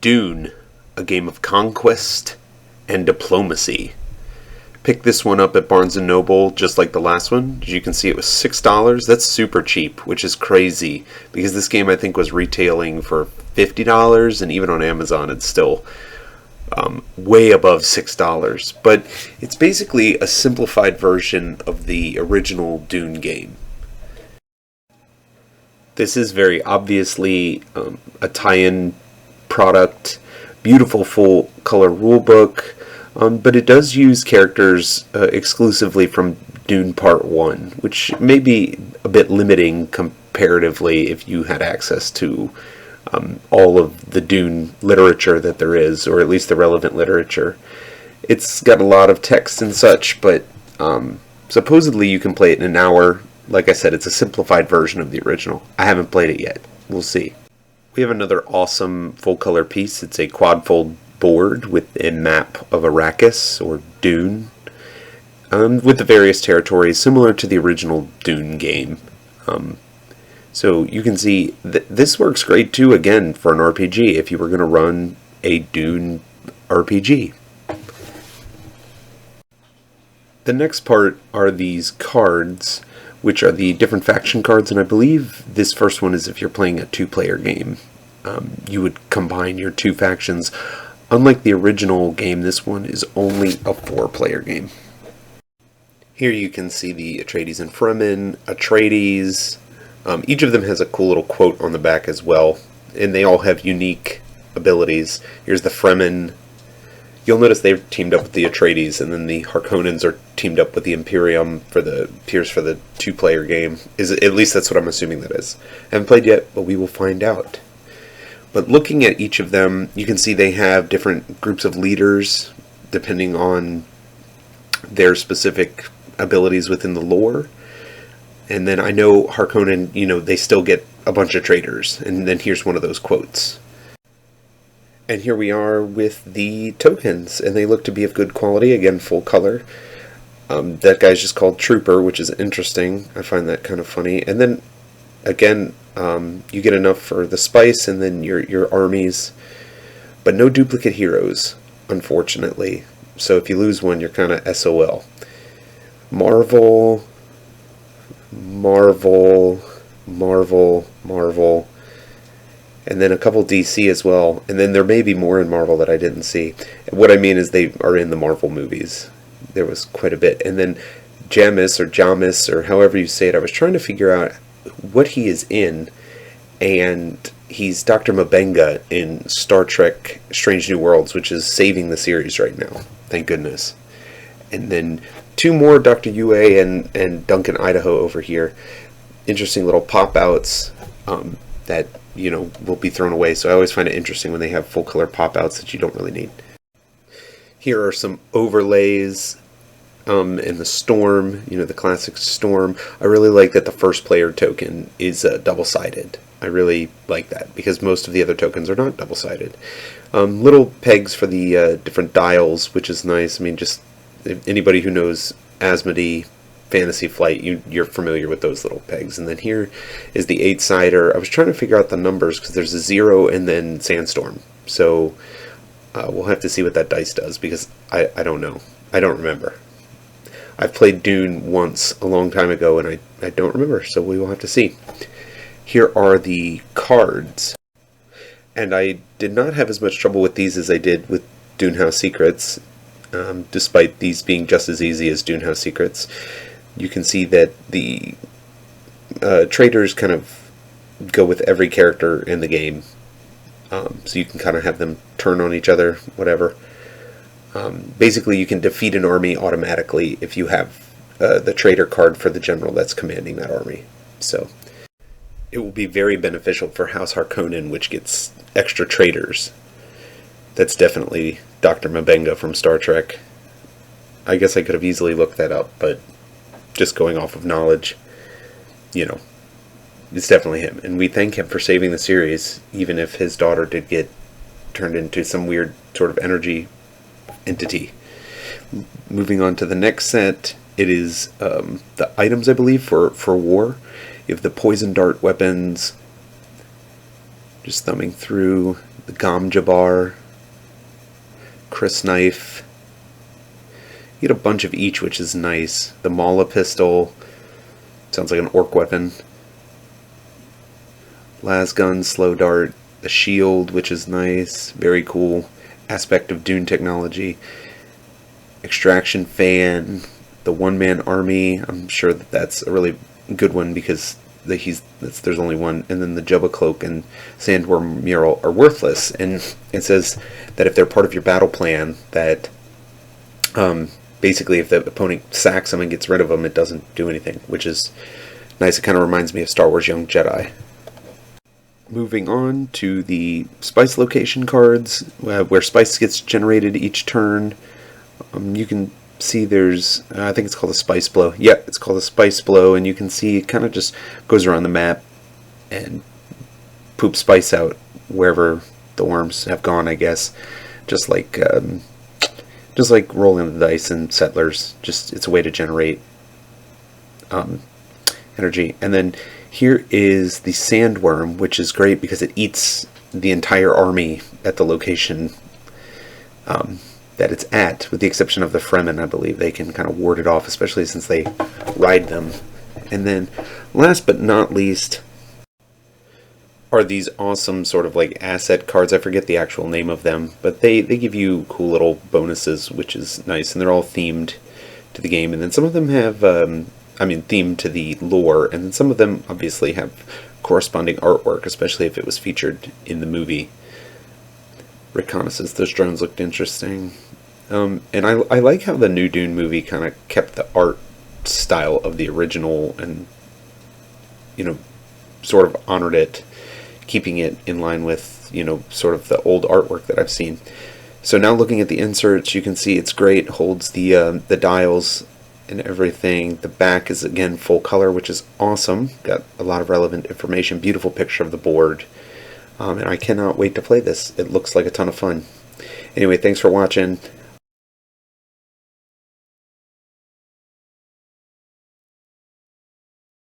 Dune, a game of conquest and diplomacy. Picked this one up at Barnes & Noble just like the last one. As you can see, it was $6. That's super cheap, which is crazy because this game I think was retailing for $50, and even on Amazon it's still way above $6. But it's basically a simplified version of the original Dune game. This is very obviously a tie-in product, beautiful full color rulebook, but it does use characters exclusively from Dune Part 1, which may be a bit limiting comparatively if you had access to all of the Dune literature that there is, or at least the relevant literature. It's got a lot of text and such, but supposedly you can play it in an hour. Like I said, it's a simplified version of the original. I haven't played it yet. We'll see. We have another awesome full-color piece. It's a quad-fold board with a map of Arrakis, or Dune, with the various territories, similar to the original Dune game. So you can see this works great, too, again, for an RPG, if you were going to run a Dune RPG. The next part are these cards, which are the different faction cards, and I believe this first one is if you're playing a two-player game. You would combine your two factions. Unlike the original game, this one is only a four-player game. Here you can see the Atreides and Fremen, Atreides. Each of them has a cool little quote on the back as well, and they all have unique abilities. Here's the Fremen. You'll notice they've teamed up with the Atreides, and then the Harkonnens are teamed up with the Imperium for the two-player game. At least that's what I'm assuming that is. I haven't played yet, but we will find out. But looking at each of them, you can see they have different groups of leaders depending on their specific abilities within the lore. And then I know Harkonnen, they still get a bunch of traitors. And then here's one of those quotes. And here we are with the tokens, and they look to be of good quality. Again, full color. That guy's just called Trooper, which is interesting. I find that kind of funny. And then, again, you get enough for the spice and then your armies. But no duplicate heroes, unfortunately. So if you lose one, you're kind of SOL. Marvel, Marvel, Marvel, Marvel. And then a couple DC as well. And then there may be more in Marvel that I didn't see. What I mean is they are in the Marvel movies. There was quite a bit. And then Jamis, or however you say it, I was trying to figure out what he is in. And he's Dr. M'Benga in Star Trek Strange New Worlds, which is saving the series right now. Thank goodness. And then two more, Dr. Yue and Duncan Idaho over here. Interesting little pop-outs that will be thrown away. So I always find it interesting when they have full color pop-outs that you don't really need. Here are some overlays in the Storm, the classic Storm. I really like that the first player token is double-sided. I really like that because most of the other tokens are not double-sided. Little pegs for the different dials, which is nice. I mean, just anybody who knows Asmodee Fantasy Flight, you're familiar with those little pegs. And then here is the 8-sider. I was trying to figure out the numbers because there's a 0 and then Sandstorm. So we'll have to see what that dice does because I don't know. I don't remember. I've played Dune once a long time ago and I don't remember, so we will have to see. Here are the cards. And I did not have as much trouble with these as I did with Dune House Secrets, despite these being just as easy as Dune House Secrets. You can see that the traitors kind of go with every character in the game. So you can kind of have them turn on each other, whatever. Basically, you can defeat an army automatically if you have the traitor card for the general that's commanding that army. So it will be very beneficial for House Harkonnen, which gets extra traitors. That's definitely Dr. M'Benga from Star Trek. I guess I could have easily looked that up, but just going off of knowledge, it's definitely him. And we thank him for saving the series, even if his daughter did get turned into some weird sort of energy entity. Moving on to the next set, it is the items, I believe, for war. You have the poison dart weapons. Just thumbing through. the Gamja bar, Chris knife. You get a bunch of each, which is nice. The Mala pistol, sounds like an orc weapon. Las gun, slow dart, the shield, which is nice, very cool aspect of Dune technology. Extraction fan, the one-man army. I'm sure that that's a really good one because there's only one. And then the Jubba cloak and sandworm mural are worthless. And it says that if they're part of your battle plan, that basically if the opponent sacks them and gets rid of them, it doesn't do anything, which is nice. It kind of reminds me of Star Wars Young Jedi. Moving on to the spice location cards, where spice gets generated each turn. You can see there's, I think it's called a spice blow. Yeah, it's called a spice blow, and you can see it kind of just goes around the map and poops spice out wherever the worms have gone, I guess. Just like rolling the dice in Settlers. Just it's a way to generate energy. And then here is the sandworm, which is great because it eats the entire army at the location that it's at, with the exception of the Fremen. I believe they can kind of ward it off, especially since they ride them. And then last but not least are these awesome sort of like asset cards. I forget the actual name of them, but they give you cool little bonuses, which is nice, and they're all themed to the game. And then some of them have themed to the lore, and then some of them obviously have corresponding artwork, especially if it was featured in the movie. Reconnaissance, those drones looked interesting. And I like how the new Dune movie kind of kept the art style of the original and, sort of honored it, keeping it in line with, sort of the old artwork that I've seen. So now looking at the inserts, you can see it's great, holds the dials and everything. The back is again full color, which is awesome. Got a lot of relevant information, beautiful picture of the board. And I cannot wait to play this. It looks like a ton of fun. Anyway, thanks for watching.